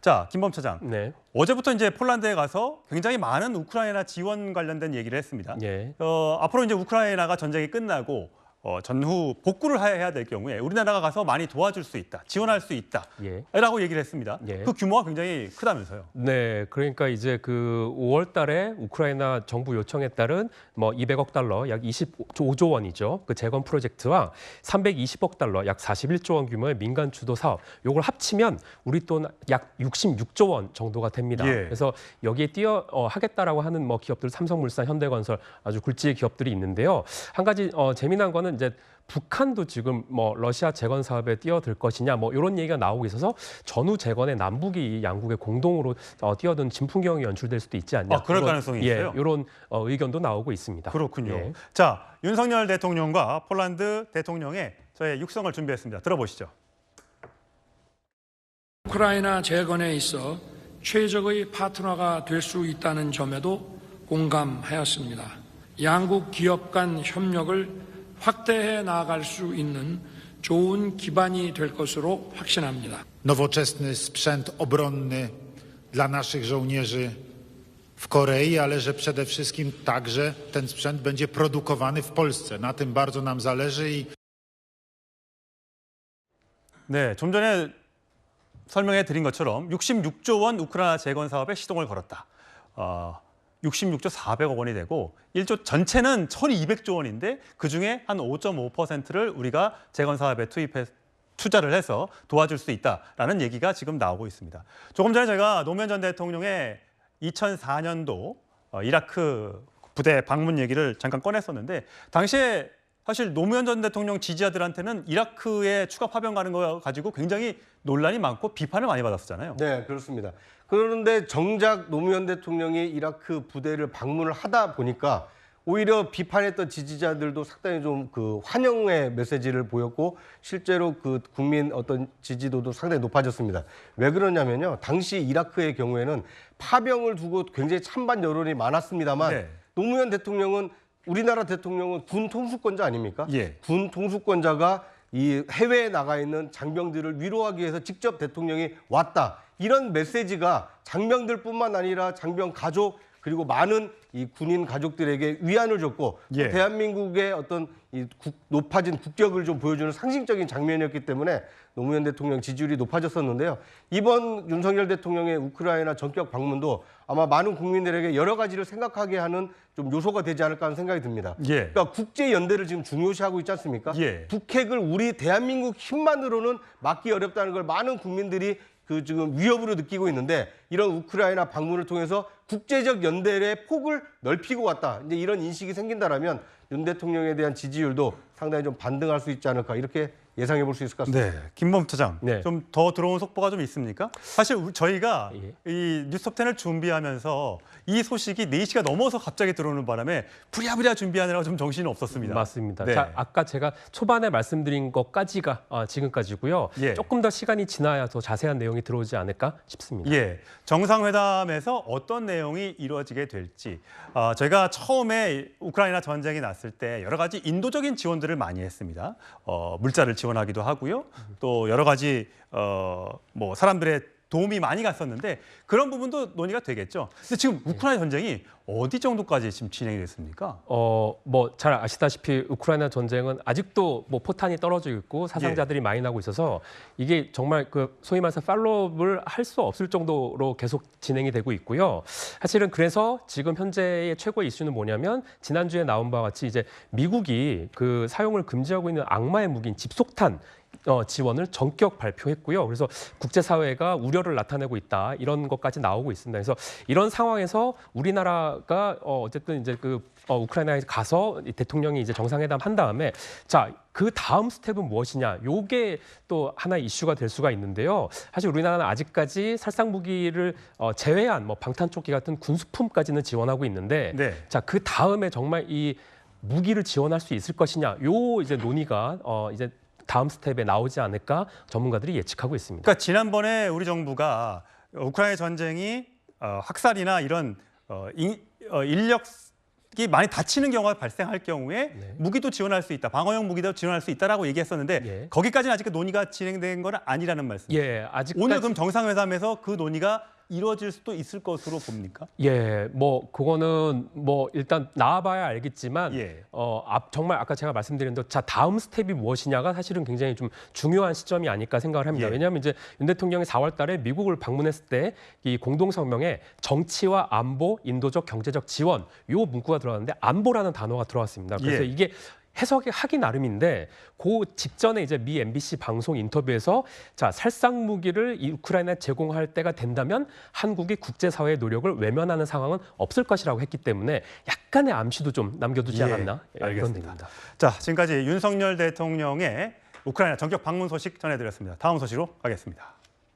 자, 김범 차장. 네. 어제부터 이제 폴란드에 가서 굉장히 많은 우크라이나 지원 관련된 얘기를 했습니다. 예. 앞으로 이제 우크라이나가 전쟁이 끝나고 전후 복구를 해야 될 경우에 우리나라가 가서 많이 도와줄 수 있다, 지원할 수 있다라고 예. 얘기를 했습니다. 예. 그 규모가 굉장히 크다면서요. 네, 그러니까 이제 그 5월 달에 우크라이나 정부 요청에 따른 뭐 200억 달러, 약 25조 원이죠. 그 재건 프로젝트와 320억 달러, 약 41조 원 규모의 민간 주도 사업, 요걸 합치면 우리 돈 약 66조 원 정도가 됩니다. 예. 그래서 여기에 하겠다라고 하는 뭐 기업들, 삼성물산, 현대건설 아주 굴지의 기업들이 있는데요. 한 가지 재미난 거는 이제 북한도 지금 뭐 러시아 재건 사업에 뛰어들 것이냐 뭐 이런 얘기가 나오고 있어서 전후 재건에 남북이 양국의 공동으로 뛰어든 진풍경이 연출될 수도 있지 않냐. 그럴 가능성이 있어요. 이런 의견도 나오고 있습니다. 그렇군요. 예. 자, 윤석열 대통령과 폴란드 대통령의 저의 육성을 준비했습니다. 들어보시죠. 우크라이나 재건에 있어 최적의 파트너가 될 수 있다는 점에도 공감하였습니다. 양국 기업 간 협력을 확대해 나아갈 수 있는 좋은 기반이 될 것으로 확신합니다. Nowoczesny sprzęt obronny dla naszych żołnierzy w Korei, ale że przede wszystkim także ten sprzęt będzie produkowany w Polsce. Na tym bardzo nam zależy. 네, 좀 전에 설명해 드린 것처럼 66조 원 우크라이나 재건 사업에 시동을 걸었다. 66조 400억 원이 되고 1조 전체는 1,200조 원인데 그중에 한 5.5%를 우리가 재건 사업에 투자를 해서 도와줄 수 있다라는 얘기가 지금 나오고 있습니다. 조금 전에 제가 노무현 전 대통령의 2004년도 이라크 부대 방문 얘기를 잠깐 꺼냈었는데 당시에 사실 노무현 전 대통령 지지자들한테는 이라크에 추가 파병 가는 거 가지고 굉장히 논란이 많고 비판을 많이 받았었잖아요. 네, 그렇습니다. 그런데 정작 노무현 대통령이 이라크 부대를 방문을 하다 보니까 오히려 비판했던 지지자들도 상당히 좀 그 환영의 메시지를 보였고 실제로 그 국민 어떤 지지도도 상당히 높아졌습니다. 왜 그러냐면요. 당시 이라크의 경우에는 파병을 두고 굉장히 찬반 여론이 많았습니다만 네. 노무현 대통령은 우리나라 대통령은 군 통수권자 아닙니까? 예. 군 통수권자가 이 해외에 나가 있는 장병들을 위로하기 위해서 직접 대통령이 왔다. 이런 메시지가 장병들뿐만 아니라 장병 가족 그리고 많은 이 군인 가족들에게 위안을 줬고 예. 대한민국의 어떤 이 높아진 국격을 좀 보여주는 상징적인 장면이었기 때문에 노무현 대통령 지지율이 높아졌었는데요. 이번 윤석열 대통령의 우크라이나 전격 방문도 아마 많은 국민들에게 여러 가지를 생각하게 하는 좀 요소가 되지 않을까 하는 생각이 듭니다. 예. 그러니까 국제 연대를 지금 중요시하고 있지 않습니까? 예. 북핵을 우리 대한민국 힘만으로는 막기 어렵다는 걸 많은 국민들이 그 지금 위협으로 느끼고 있는데 이런 우크라이나 방문을 통해서 국제적 연대의 폭을 넓히고 왔다. 이제 이런 인식이 생긴다라면 윤 대통령에 대한 지지율도 상당히 좀 반등할 수 있지 않을까 이렇게 예상해 볼 수 있을 것 같습니다. 네, 김범 차장. 네. 좀 더 들어온 속보가 좀 있습니까? 사실 저희가 예. 이 뉴스톱10을 준비하면서 이 소식이 4시가 넘어서 갑자기 들어오는 바람에 부랴부랴 준비하느라고 좀 정신이 없었습니다. 맞습니다. 네. 자, 아까 제가 초반에 말씀드린 것까지가 지금까지고요. 예. 조금 더 시간이 지나야 더 자세한 내용이 들어오지 않을까 싶습니다. 예, 정상회담에서 어떤 내용이 이루어지게 될지 저희가 처음에 우크라이나 전쟁이 났을 때 여러 가지 인도적인 지원들을 많이 했습니다. 물자를 지원하기도 하고요. 또 여러 가지 뭐 사람들의 도움이 많이 갔었는데 그런 부분도 논의가 되겠죠. 근데 지금 우크라이나 전쟁이 어디 정도까지 지금 진행이 됐습니까? 뭐 잘 아시다시피 우크라이나 전쟁은 아직도 뭐 포탄이 떨어져 있고 사상자들이 많이 나고 있어서 이게 정말 그 소위 말해서 팔로우업을 할 수 없을 정도로 계속 진행이 되고 있고요. 사실은 그래서 지금 현재의 최고의 이슈는 뭐냐면 지난주에 나온 바와 같이 이제 미국이 그 사용을 금지하고 있는 악마의 무기인 집속탄 지원을 전격 발표했고요. 그래서 국제사회가 우려를 나타내고 있다. 이런 것까지 나오고 있습니다. 그래서 이런 상황에서 우리나라가 어쨌든 이제 우크라이나에 가서 대통령이 이제 정상회담 한 다음에 자, 그 다음 스텝은 무엇이냐? 요게 또 하나의 이슈가 될 수가 있는데요. 사실 우리나라는 아직까지 살상 무기를 제외한 뭐 방탄조끼 같은 군수품까지는 지원하고 있는데 네. 자, 그 다음에 정말 이 무기를 지원할 수 있을 것이냐? 요 이제 논의가 이제 다음 스텝에 나오지 않을까 전문가들이 예측하고 있습니다. 그러니까 지난번에 우리 정부가 우크라이나 전쟁이 학살이나 이런 인력 많이 다치는 경우가 발생할 경우에 네. 무기도 지원할 수 있다, 방어용 무기도 지원할 수 있다라고 얘기했었는데 예. 거기까지는 아직 논의가 진행된 건 아니라는 말씀. 예, 아직까지 오늘 그럼 정상회담에서 그 논의가 이루어질 수도 있을 것으로 봅니까? 예, 뭐 그거는 뭐 일단 나와봐야 알겠지만 예. 정말 아까 제가 말씀드린 대로 자 다음 스텝이 무엇이냐가 사실은 굉장히 좀 중요한 시점이 아닐까 생각을 합니다. 예. 왜냐하면 이제 윤 대통령이 4월달에 미국을 방문했을 때 이 공동성명에 정치와 안보, 인도적, 경제적 지원 요 문구가 들어갔는데 안보라는 단어가 들어왔습니다. 그래서 예. 이게 해석이 하기 나름인데 그 직전에 이제 미 MBC 방송 인터뷰에서 자 살상 무기를 이 우크라이나에 제공할 때가 된다면 한국이 국제사회의 노력을 외면하는 상황은 없을 것이라고 했기 때문에 약간의 암시도 좀 남겨두지 예, 않았나 그런 알겠습니다. 얘기입니다. 자, 지금까지 윤석열 대통령의 우크라이나 전격 방문 소식 전해드렸습니다. 다음 소식으로 가겠습니다.